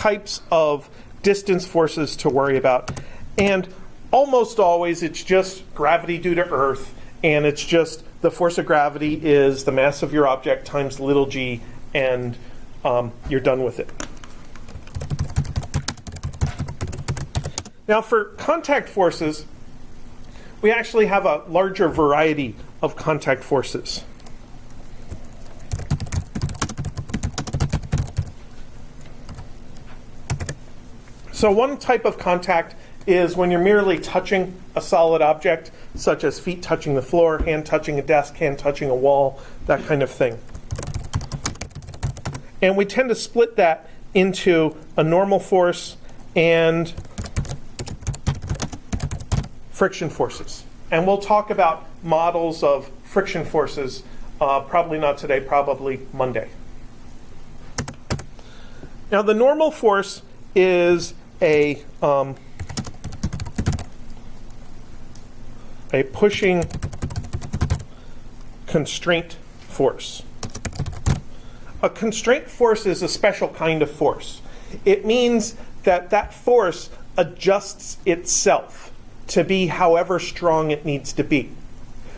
types of distance forces to worry about, and almost always it's just gravity due to Earth, and it's just the force of gravity is the mass of your object times little g, and you're done with it. Now for contact forces, we actually have a larger variety of contact forces. So one type of contact is when you're merely touching a solid object, such as feet touching the floor, hand touching a desk, hand touching a wall, that kind of thing. And we tend to split that into a normal force and friction forces. And we'll talk about models of friction forces, probably not today, probably Monday. Now the normal force is a pushing constraint force. A constraint force is a special kind of force. It means that that force adjusts itself to be however strong it needs to be.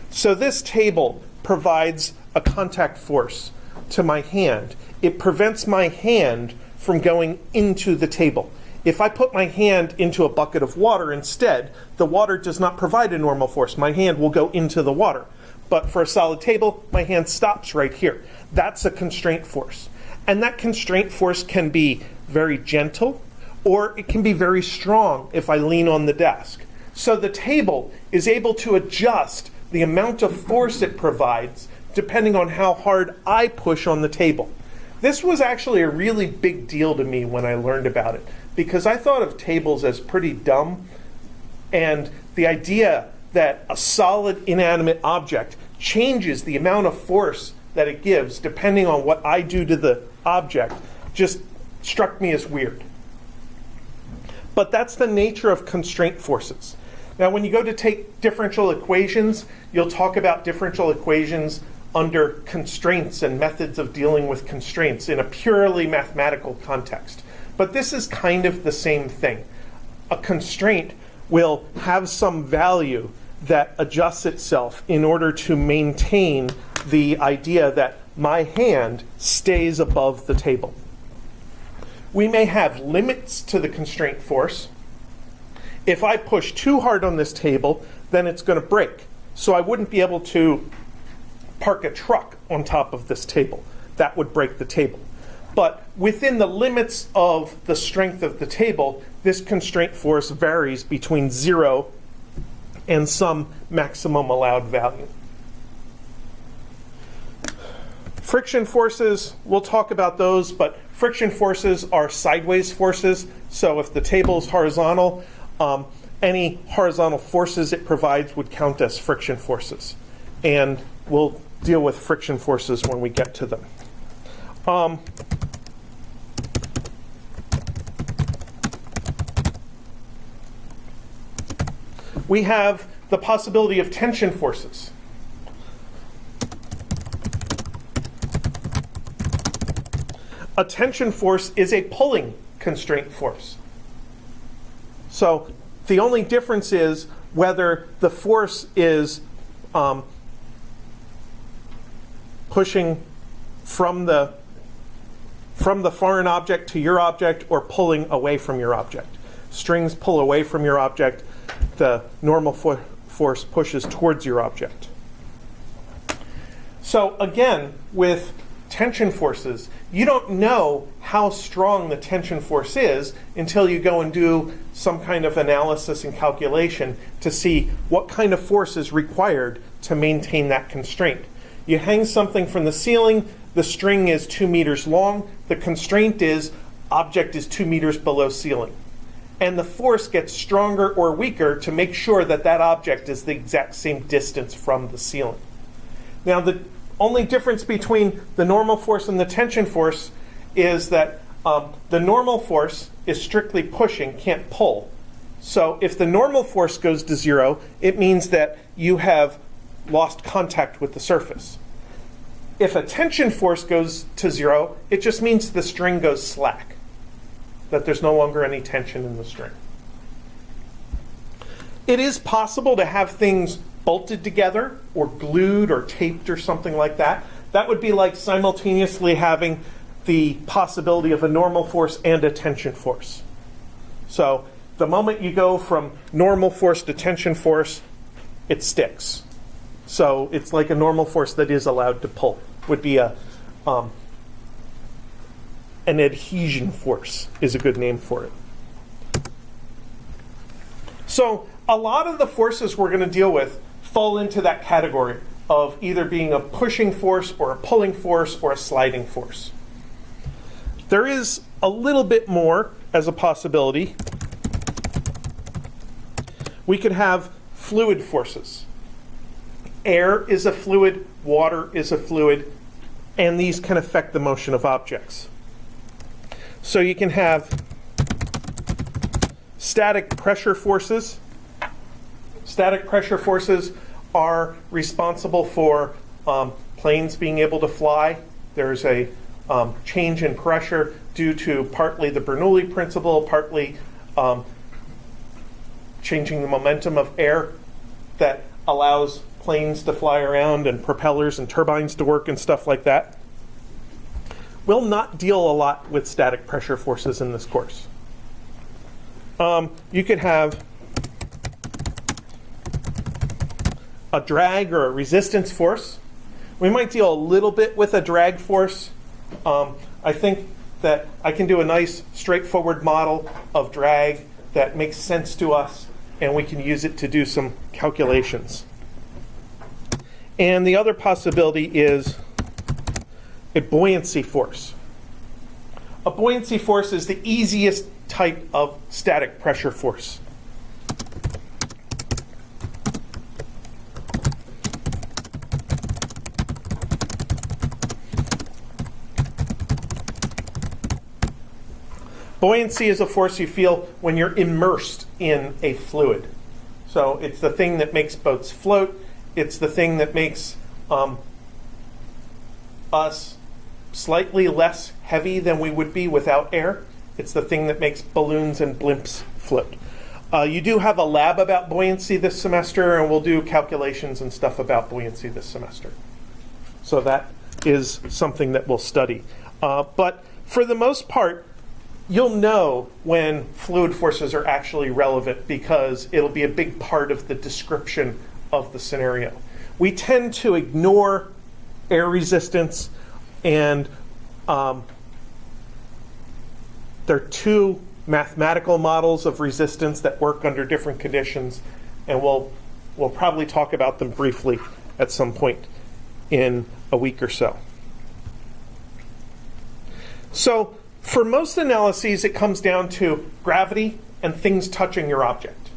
So this table provides a contact force to my hand. It prevents my hand from going into the table. If I put my hand into a bucket of water instead, the water does not provide a normal force. My hand will go into the water. But for a solid table, my hand stops right here. That's a constraint force. And that constraint force can be very gentle, or it can be very strong if I lean on the desk. So the table is able to adjust the amount of force it provides depending on how hard I push on the table. This was actually a really big deal to me when I learned about it, because I thought of tables as pretty dumb, and the idea that a solid inanimate object changes the amount of force that it gives depending on what I do to the object just struck me as weird. But that's the nature of constraint forces. Now when you go to take differential equations, you'll talk about differential equations under constraints and methods of dealing with constraints in a purely mathematical context. But this is kind of the same thing. A constraint will have some value that adjusts itself in order to maintain the idea that my hand stays above the table. We may have limits to the constraint force. If I push too hard on this table, then it's going to break. So I wouldn't be able to park a truck on top of this table. That would break the table. But within the limits of the strength of the table, this constraint force varies between 0 and some maximum allowed value. Friction forces, we'll talk about those, but friction forces are sideways forces. So if the table is horizontal, any horizontal forces it provides would count as friction forces. And we'll deal with friction forces when we get to them. We have the possibility of tension forces. A tension force is a pulling constraint force. So the only difference is whether the force is pushing from the foreign object to your object or pulling away from your object. Strings pull away from your object. The normal force pushes towards your object. So again, with tension forces, you don't know how strong the tension force is until you go and do some kind of analysis and calculation to see what kind of force is required to maintain that constraint. You hang something from the ceiling, the string is 2 meters long, the constraint is object is 2 meters below ceiling. And the force gets stronger or weaker to make sure that that object is the exact same distance from the ceiling. Now the only difference between the normal force and the tension force is that the normal force is strictly pushing, can't pull. So if the normal force goes to 0, it means that you have lost contact with the surface. If a tension force goes to 0, it just means the string goes slack. that there's no longer any tension in the string. It is possible to have things bolted together or glued or taped or something like that. That would be like simultaneously having the possibility of a normal force and a tension force. So the moment you go from normal force to tension force, it sticks. So it's like a normal force that is allowed to pull. Would be an adhesion force is a good name for it. So a lot of the forces we're going to deal with fall into that category of either being a pushing force or a pulling force or a sliding force. There is a little bit more as a possibility. We could have fluid forces. Air is a fluid, water is a fluid, and these can affect the motion of objects. So you can have static pressure forces. Static pressure forces are responsible for planes being able to fly. There's a change in pressure due to partly the Bernoulli principle, partly changing the momentum of air that allows planes to fly around and propellers and turbines to work and stuff like that. We'll not deal a lot with static pressure forces in this course. You could have a drag or a resistance force. We might deal a little bit with a drag force. I think that I can do a nice straightforward model of drag that makes sense to us, and we can use it to do some calculations. And the other possibility is a buoyancy force. A buoyancy force is the easiest type of static pressure force. Buoyancy is a force you feel when you're immersed in a fluid. So it's the thing that makes boats float. It's the thing that makes us slightly less heavy than we would be without air. It's the thing that makes balloons and blimps float. You do have a lab about buoyancy this semester, and we'll do calculations and stuff about buoyancy this semester. So that is something that we'll study. But for the most part, you'll know when fluid forces are actually relevant because it'll be a big part of the description of the scenario. We tend to ignore air resistance, and there are two mathematical models of resistance that work under different conditions, and we'll probably talk about them briefly at some point in a week or so. So for most analyses, it comes down to gravity and things touching your object.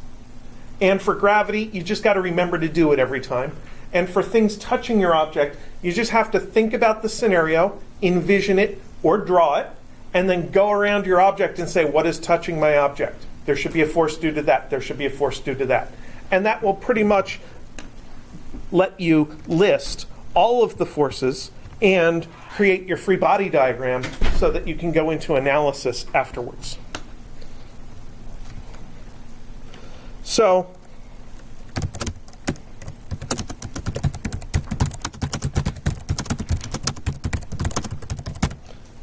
And for gravity, you just got to remember to do it every time. And for things touching your object, you just have to think about the scenario, envision it, or draw it, and then go around your object and say, what is touching my object? There should be a force due to that. There should be a force due to that. And that will pretty much let you list all of the forces and create your free body diagram so that you can go into analysis afterwards. So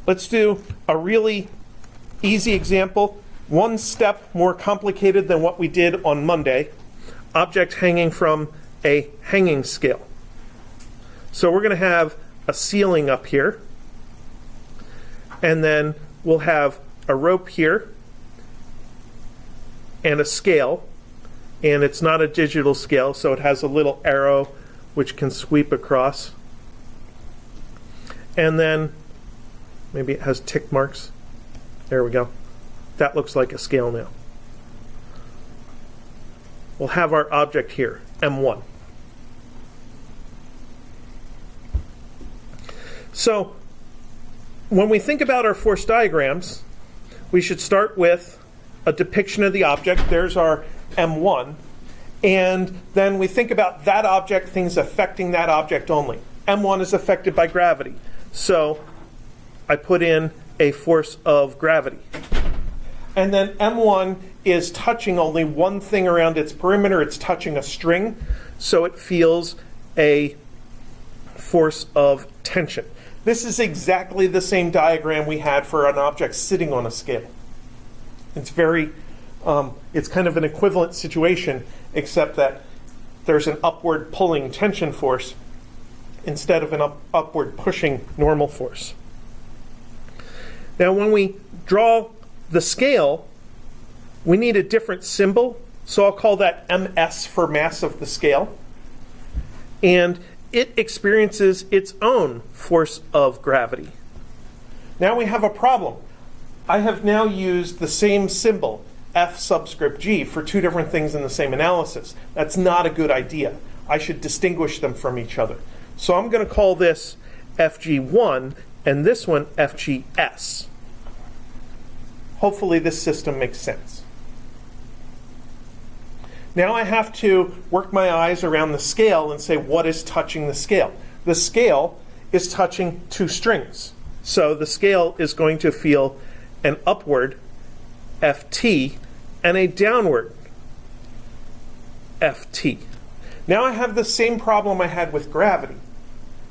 let's do a really easy example, one step more complicated than what we did on Monday. Object hanging from a hanging scale. So we're going to have a ceiling up here, and then we'll have a rope here and a scale, and it's not a digital scale, so it has a little arrow which can sweep across, and then maybe it has tick marks. There we go. That looks like a scale now. We'll have our object here, M1. So when we think about our force diagrams, we should start with a depiction of the object. There's our M1. And then we think about that object, things affecting that object only. M1 is affected by gravity. So I put in a force of gravity. And then M1 is touching only one thing around its perimeter. It's touching a string, so it feels a force of tension. This is exactly the same diagram we had for an object sitting on a scale. It's it's kind of an equivalent situation, except that there's an upward pulling tension force instead of an upward pushing normal force. Now, when we draw the scale, we need a different symbol, so I'll call that ms for mass of the scale. And it experiences its own force of gravity. Now we have a problem. I have now used the same symbol, F subscript G, for two different things in the same analysis. That's not a good idea. I should distinguish them from each other. So I'm going to call this FG1 and this one FGS. Hopefully this system makes sense. Now I have to work my eyes around the scale and say, what is touching the scale? The scale is touching two strings. So the scale is going to feel an upward Ft and a downward Ft. Now I have the same problem I had with gravity.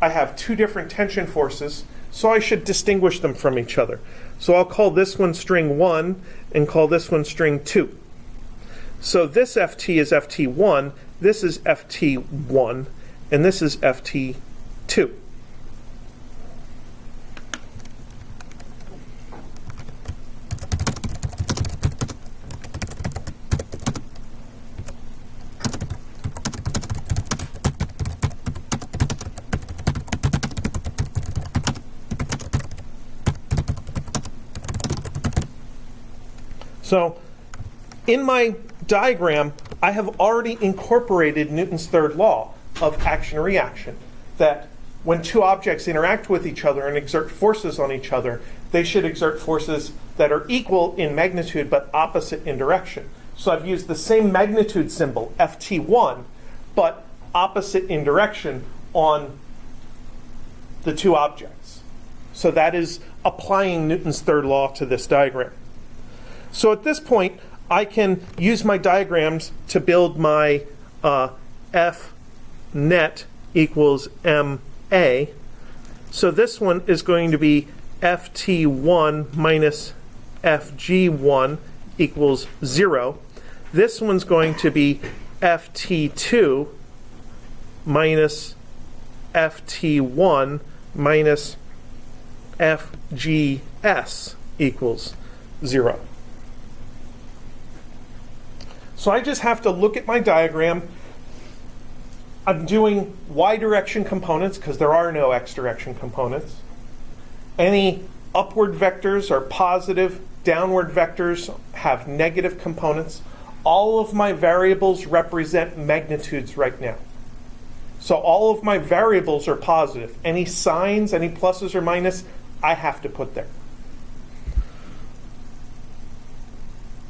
I have two different tension forces, so I should distinguish them from each other. So I'll call this one string 1 and call this one string 2. So this Ft is Ft1, this is Ft1, and this is Ft2. So in my diagram, I have already incorporated Newton's third law of action-reaction, that when two objects interact with each other and exert forces on each other, they should exert forces that are equal in magnitude but opposite in direction. So I've used the same magnitude symbol, Ft1, but opposite in direction on the two objects. So that is applying Newton's third law to this diagram. So at this point, I can use my diagrams to build my F net equals MA. So this one is going to be Ft1 minus Fg1 equals 0. This one's going to be Ft2 minus Ft1 minus Fgs equals 0. So I just have to look at my diagram. I'm doing y direction components because there are no x direction components. Any upward vectors are positive, downward vectors have negative components. All of my variables represent magnitudes right now. So all of my variables are positive. Any signs, any pluses or minuses, I have to put there.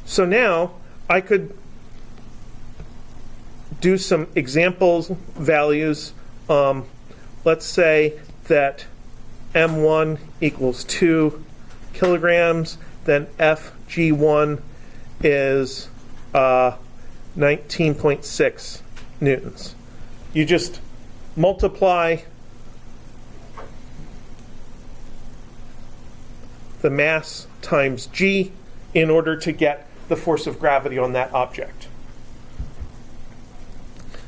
So now I could do some examples values. Let's say that M1 equals 2 kilograms, then Fg1 is 19.6 newtons. You just multiply the mass times g in order to get the force of gravity on that object.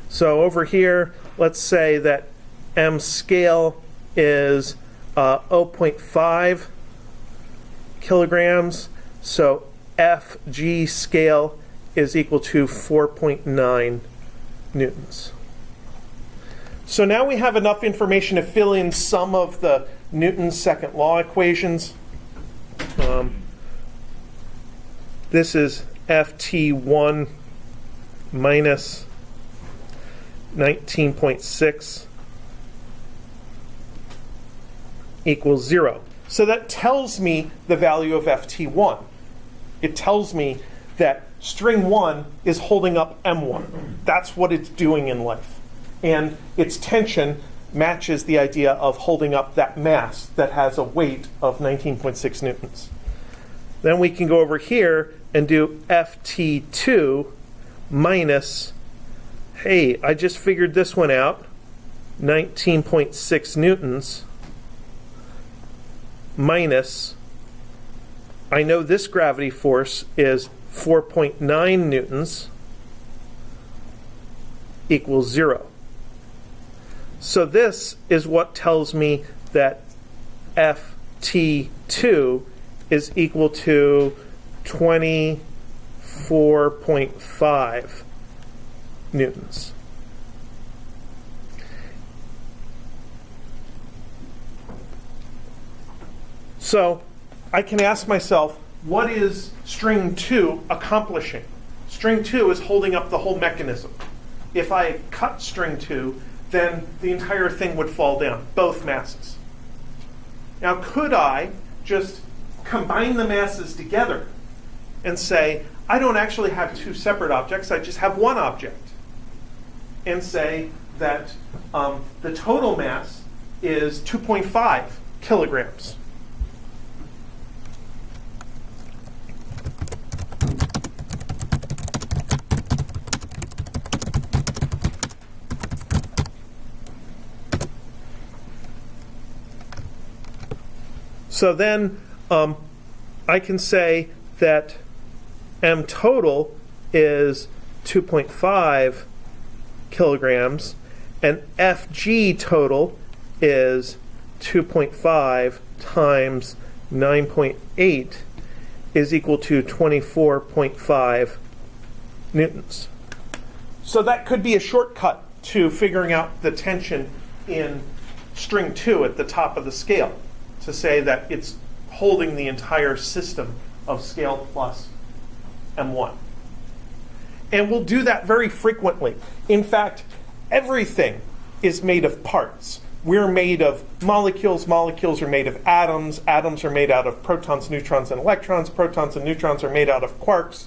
So over here, let's say that M scale is 0.5 kilograms. So Fg scale is equal to 4.9 newtons. So now we have enough information to fill in some of the Newton's second law equations. This is Ft1 minus 19.6 equals 0. So that tells me the value of Ft1. It tells me that string 1 is holding up M1. That's what it's doing in life. And its tension matches the idea of holding up that mass that has a weight of 19.6 newtons. Then we can go over here and do Ft2 minus, hey, I just figured this one out, 19.6 newtons minus, I know this gravity force is 4.9 newtons equals 0. So this is what tells me that Ft2 is equal to 24.5 newtons. So I can ask myself, what is string 2 accomplishing? String 2 is holding up the whole mechanism. If I cut string 2, then the entire thing would fall down, both masses. Now, could I just combine the masses together and say, I don't actually have two separate objects, I just have one object, and say that the total mass is 2.5 kilograms. So then I can say that M total is 2.5 kilograms and Fg total is 2.5 times 9.8 is equal to 24.5 newtons. So that could be a shortcut to figuring out the tension in string 2 at the top of the scale, to say that it's holding the entire system of scale plus M1. And we'll do that very frequently. In fact, everything is made of parts. We're made of molecules. Molecules are made of atoms. Atoms are made out of protons, neutrons, and electrons. Protons and neutrons are made out of quarks.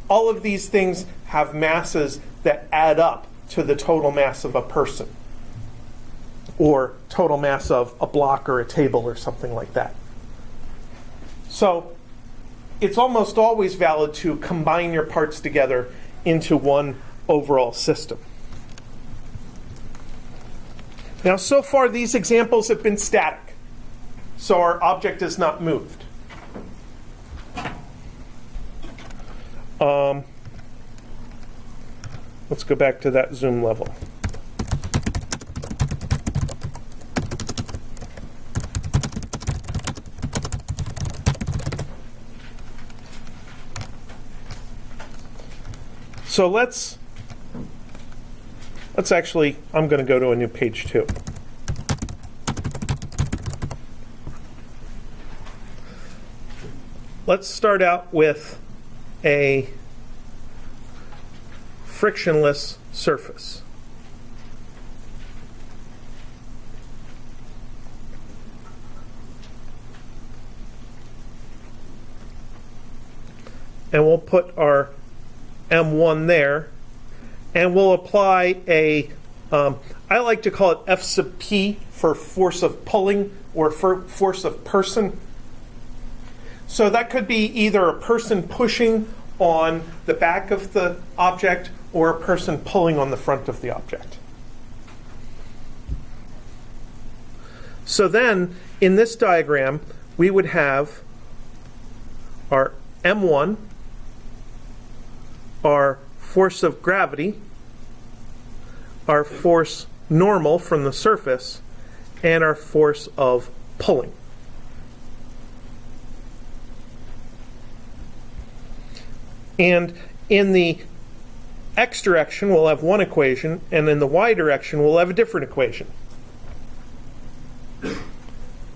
All of these things have masses that add up to the total mass of a person, or total mass of a block or a table or something like that. So it's almost always valid to combine your parts together into one overall system. Now, so far these examples have been static, so our object is not moved. Let's go back to that zoom level. So let's actually, I'm going to go to a new page 2. Let's start out with a frictionless surface. And we'll put our M1 there, and we'll apply a, I like to call it F sub P for force of pulling or for force of person. So that could be either a person pushing on the back of the object or a person pulling on the front of the object. So then, in this diagram, we would have our M1, our force of gravity, our force normal from the surface, and our force of pulling. And in the x direction, we'll have one equation, and in the y direction, we'll have a different equation.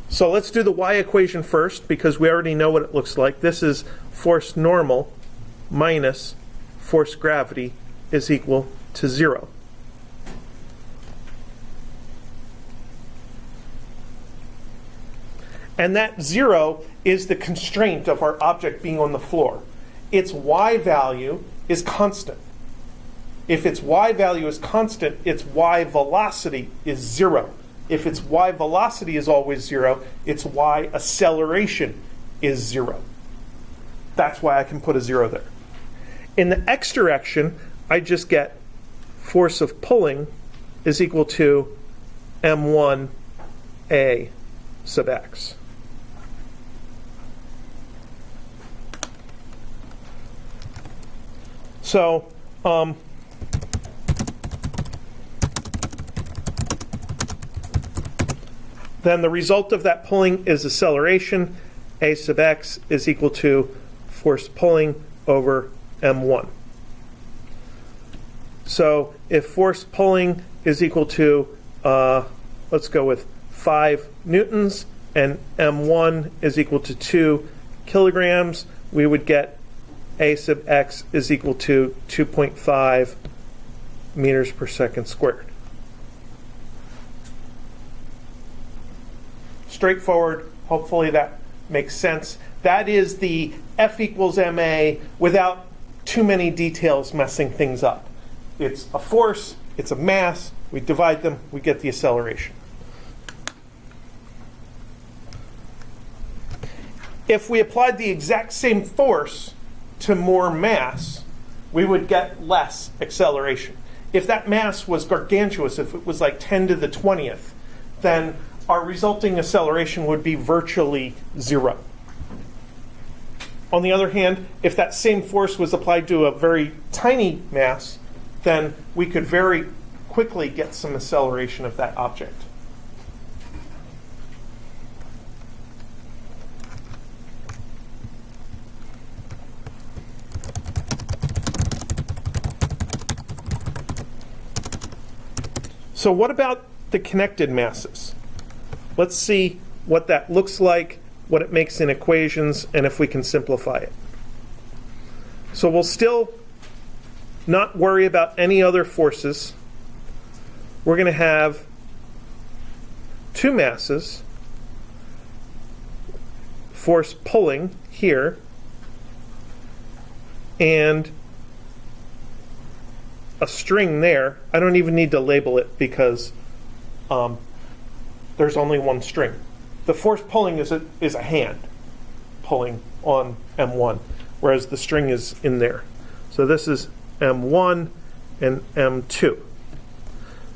So let's do the y equation first, because we already know what it looks like. This is force normal minus force gravity is equal to 0. And that 0 is the constraint of our object being on the floor. Its y value is constant. If its y value is constant, its y velocity is 0. If its y velocity is always 0, its y acceleration is 0. That's why I can put a 0 there. In the x direction, I just get force of pulling is equal to m1a sub x. So, then the result of that pulling is acceleration. A sub x is equal to force pulling over m1. So if force pulling is equal to, let's go with 5 newtons, and m1 is equal to 2 kilograms, we would get A sub x is equal to 2.5 meters per second squared. Straightforward. Hopefully that makes sense. That is the F equals ma without too many details messing things up. It's a force, it's a mass, we divide them, we get the acceleration. If we applied the exact same force to more mass, we would get less acceleration. If that mass was gargantuous, if it was like 10 to the 20th, then our resulting acceleration would be virtually 0. On the other hand, if that same force was applied to a very tiny mass, then we could very quickly get some acceleration of that object. So what about the connected masses? Let's see what that looks like, what it makes in equations, and if we can simplify it. So we'll still not worry about any other forces. We're going to have two masses, force pulling here, and a string there. I don't even need to label it because there's only one string. The force pulling is a hand pulling on M1, whereas the string is in there. So this is M1 and M2.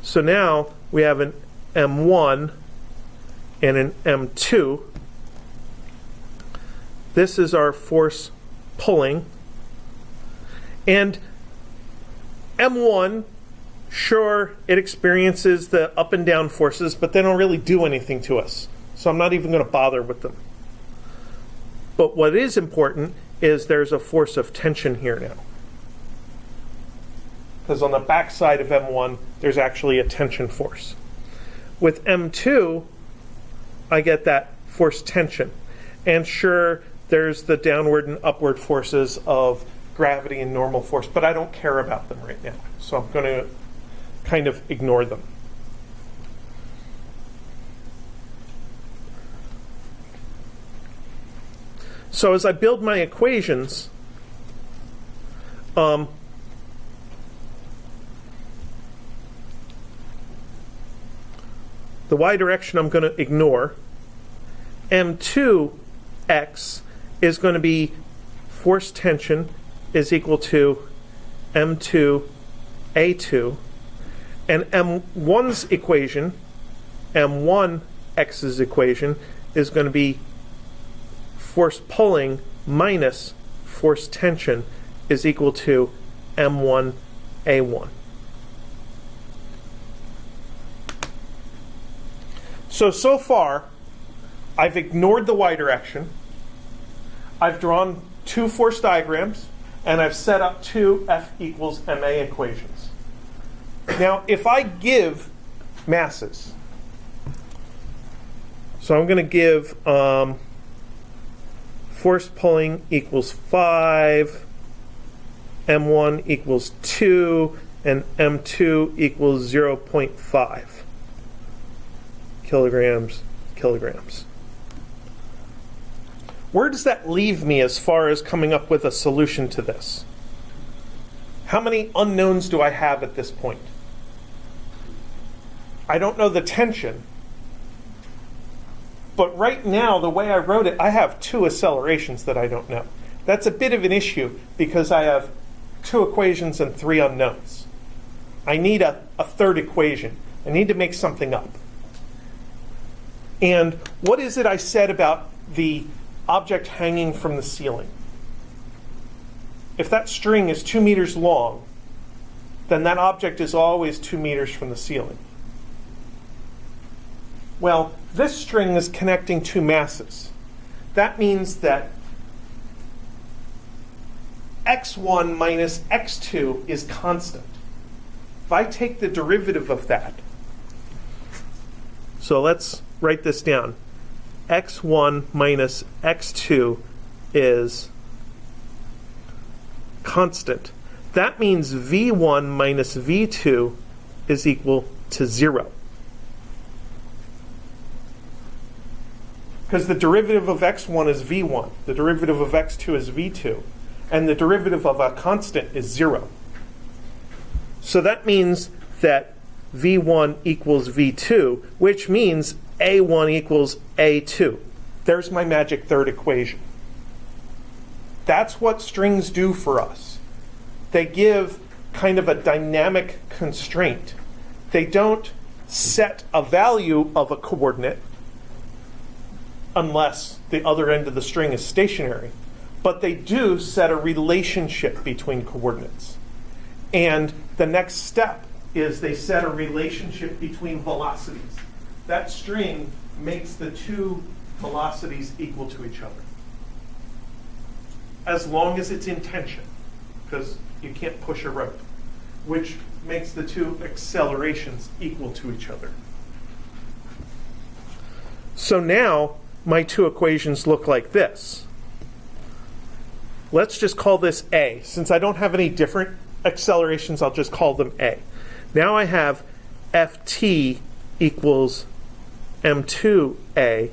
So now we have an M1 and an M2. This is our force pulling. And M1, sure, it experiences the up and down forces, but they don't really do anything to us. So I'm not even going to bother with them. But what is important is there's a force of tension here now. Because on the back side of M1, there's actually a tension force. With M2, I get that force tension. And sure, there's the downward and upward forces of gravity and normal force, but I don't care about them right now. So I'm going to kind of ignore them. So as I build my equations, the y direction I'm going to ignore. M2x is going to be force tension is equal to M2 A2, and M1's equation, M1x's equation, is going to be force pulling minus force tension is equal to M1 A1. So far, I've ignored the y direction. I've drawn two force diagrams, and I've set up two F equals ma equations. Now, if I give masses, so I'm going to give force pulling equals 5, M1 equals 2, and M2 equals 0.5 kilograms. Where does that leave me as far as coming up with a solution to this? How many unknowns do I have at this point? I don't know the tension, but right now, the way I wrote it, I have two accelerations that I don't know. That's a bit of an issue because I have 2 equations and 3 unknowns. I need a third equation. I need to make something up. And what is it I said about the object hanging from the ceiling? If that string is 2 meters long, then that object is always 2 meters from the ceiling. Well, this string is connecting 2 masses. That means that x1 minus x2 is constant. If I take the derivative of that, so let's write this down. x1 minus x2 is constant. That means v1 minus v2 is equal to 0. Because the derivative of x1 is v1, the derivative of x2 is v2, and the derivative of a constant is 0. So that means that v1 equals v2, which means a1 equals a2. There's my magic third equation. That's what strings do for us. They give kind of a dynamic constraint. They don't set a value of a coordinate unless the other end of the string is stationary. But they do set a relationship between coordinates. And the next step is they set a relationship between velocities. That string makes the 2 velocities equal to each other. As long as it's in tension, because you can't push a rope, which makes the 2 accelerations equal to each other. So now my 2 equations look like this. Let's just call this A. Since I don't have any different accelerations, I'll just call them A. Now I have Ft equals m2a,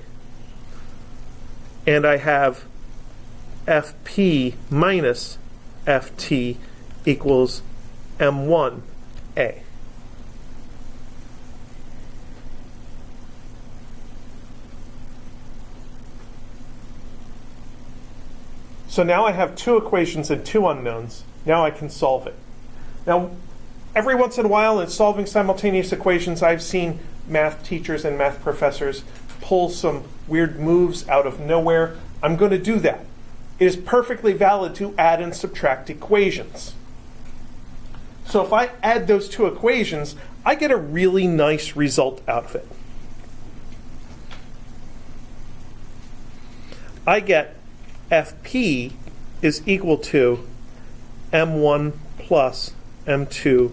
and I have Fp minus Ft equals m1a. So now I have 2 equations and 2 unknowns. Now I can solve it. Now, every once in a while in solving simultaneous equations, I've seen math teachers and math professors pull some weird moves out of nowhere. I'm going to do that. It is perfectly valid to add and subtract equations. So if I add those 2 equations, I get a really nice result out of it. I get Fp is equal to m1 plus m2a.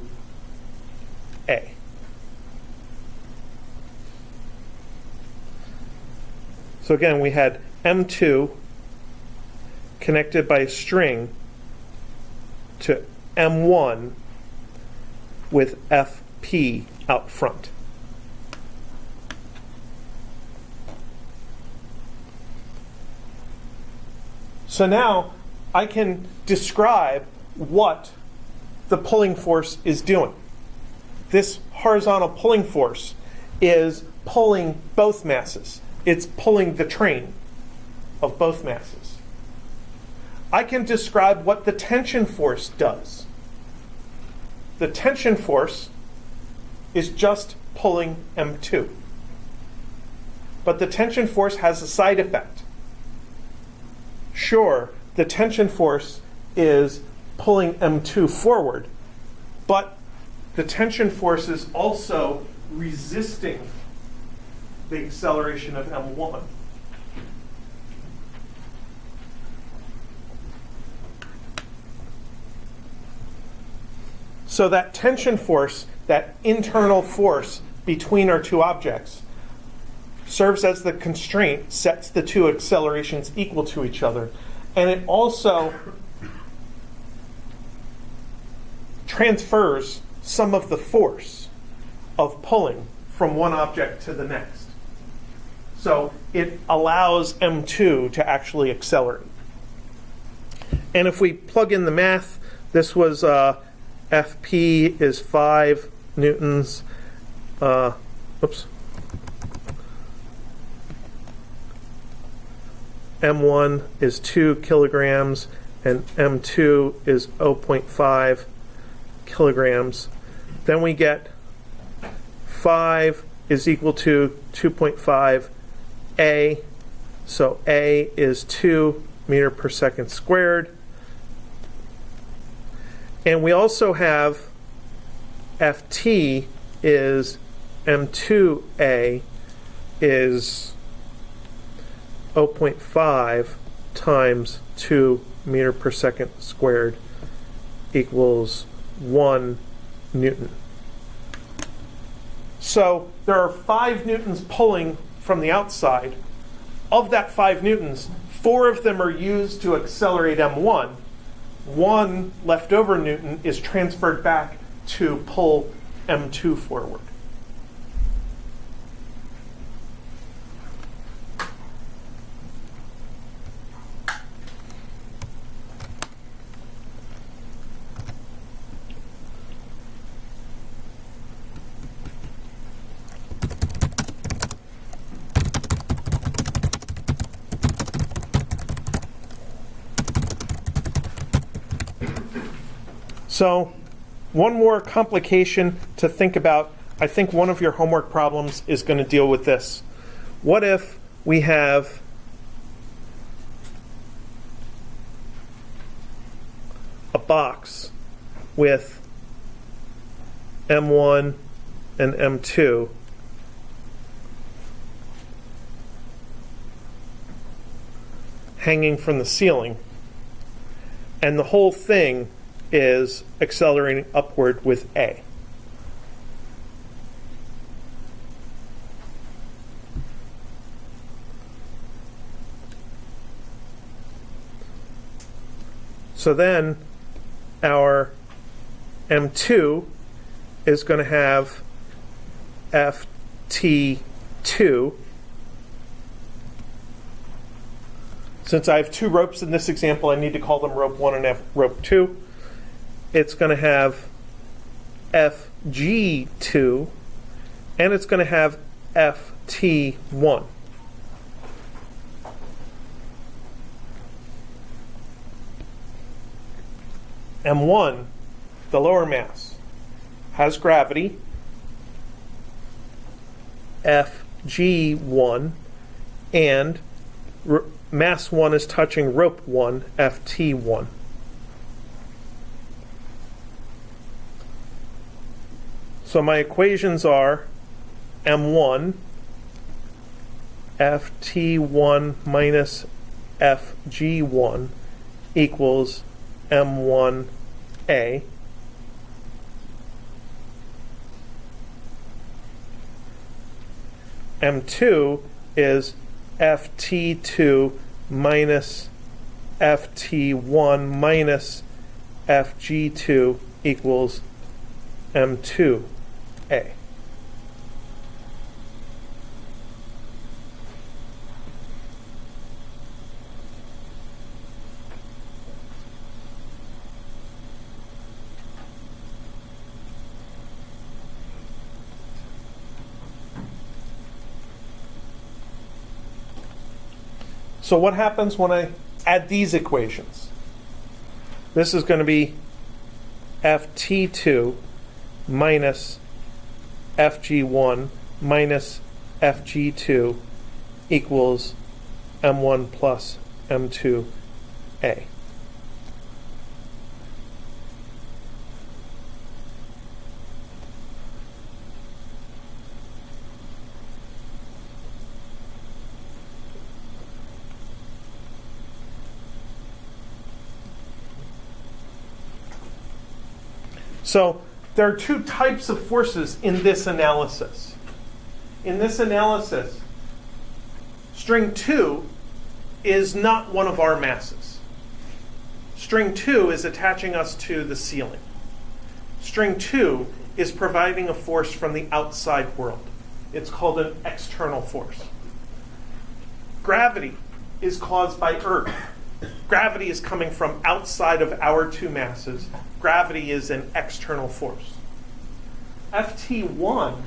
So again, we had m2 connected by a string to m1 with Fp out front. So now I can describe what the pulling force is doing. This horizontal pulling force is pulling both masses. It's pulling the train of both masses. I can describe what the tension force does. The tension force is just pulling M2. But the tension force has a side effect. Sure, the tension force is pulling M2 forward, but the tension force is also resisting the acceleration of M1. So that tension force, that internal force between our 2 objects, serves as the constraint, sets the 2 accelerations equal to each other, and it also transfers some of the force of pulling from one object to the next. So it allows M2 to actually accelerate. And if we plug in the math, this was Fp is 5 newtons. M1 is 2 kilograms and M2 is 0.5 kilograms. Then we get 5 is equal to 2.5 A. So A is 2 meter per second squared. And we also have Ft is M2A is 0.5 times 2 meter per second squared equals 1 Newton. So there are 5 newtons pulling from the outside. Of that 5 newtons, 4 of them are used to accelerate M1. 1 leftover newton is transferred back to pull M2 forward. So, one more complication to think about. I think one of your homework problems is going to deal with this. What if we have a box with M1 and M2 hanging from the ceiling, and the whole thing is accelerating upward with A. So then our M2 is going to have Ft2. Since I have 2 ropes in this example, I need to call them rope 1 and rope 2. It's going to have Fg2, and it's going to have Ft1. M1, the lower mass, has gravity, Fg1, and mass 1 is touching rope 1, Ft1. So my equations are M1, Ft1 minus Fg1 equals M1A. M2 is Ft2 minus Ft1 minus Fg2 equals M2A. So what happens when I add these equations? This is going to be Ft2 minus Fg1 minus Fg2 equals M1 plus M2A. So there are 2 types of forces in this analysis. In this analysis, string 2 is not one of our masses. String 2 is attaching us to the ceiling. String 2 is providing a force from the outside world. It's called an external force. Gravity is caused by Earth. Gravity is coming from outside of our 2 masses. Gravity is an external force. Ft1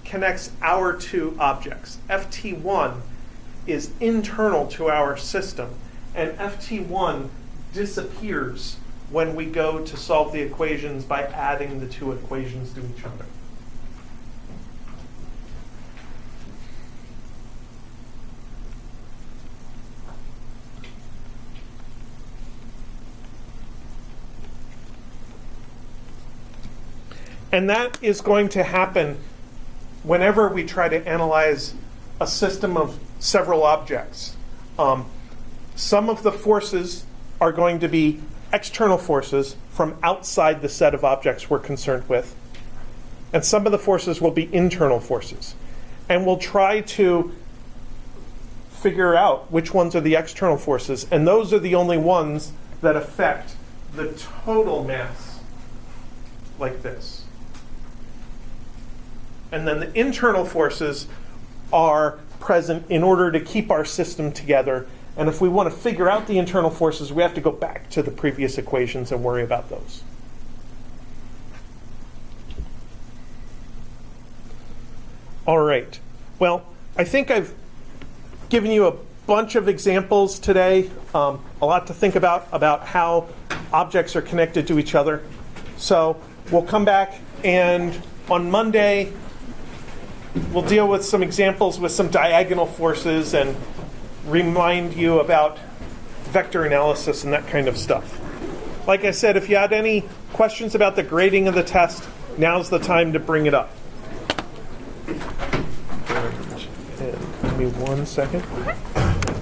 connects our 2 objects. Ft1 is internal to our system, and ft1 disappears when we go to solve the equations by adding the two equations to each other. And that is going to happen whenever we try to analyze a system of several objects. Some of the forces are going to be external forces from outside the set of objects we're concerned with. And some of the forces will be internal forces. And we'll try to figure out which ones are the external forces. And those are the only ones that affect the total mass, like this. And then the internal forces are present in order to keep our system together. And if we want to figure out the internal forces, we have to go back to the previous equations and worry about those. All right. Well, I think I've given you a bunch of examples today, a lot to think about how objects are connected to each other. So we'll come back, and on Monday, we'll deal with some examples with some diagonal forces and remind you about vector analysis and that kind of stuff. Like I said, if you had any questions about the grading of the test, now's the time to bring it up. And give me 1 second.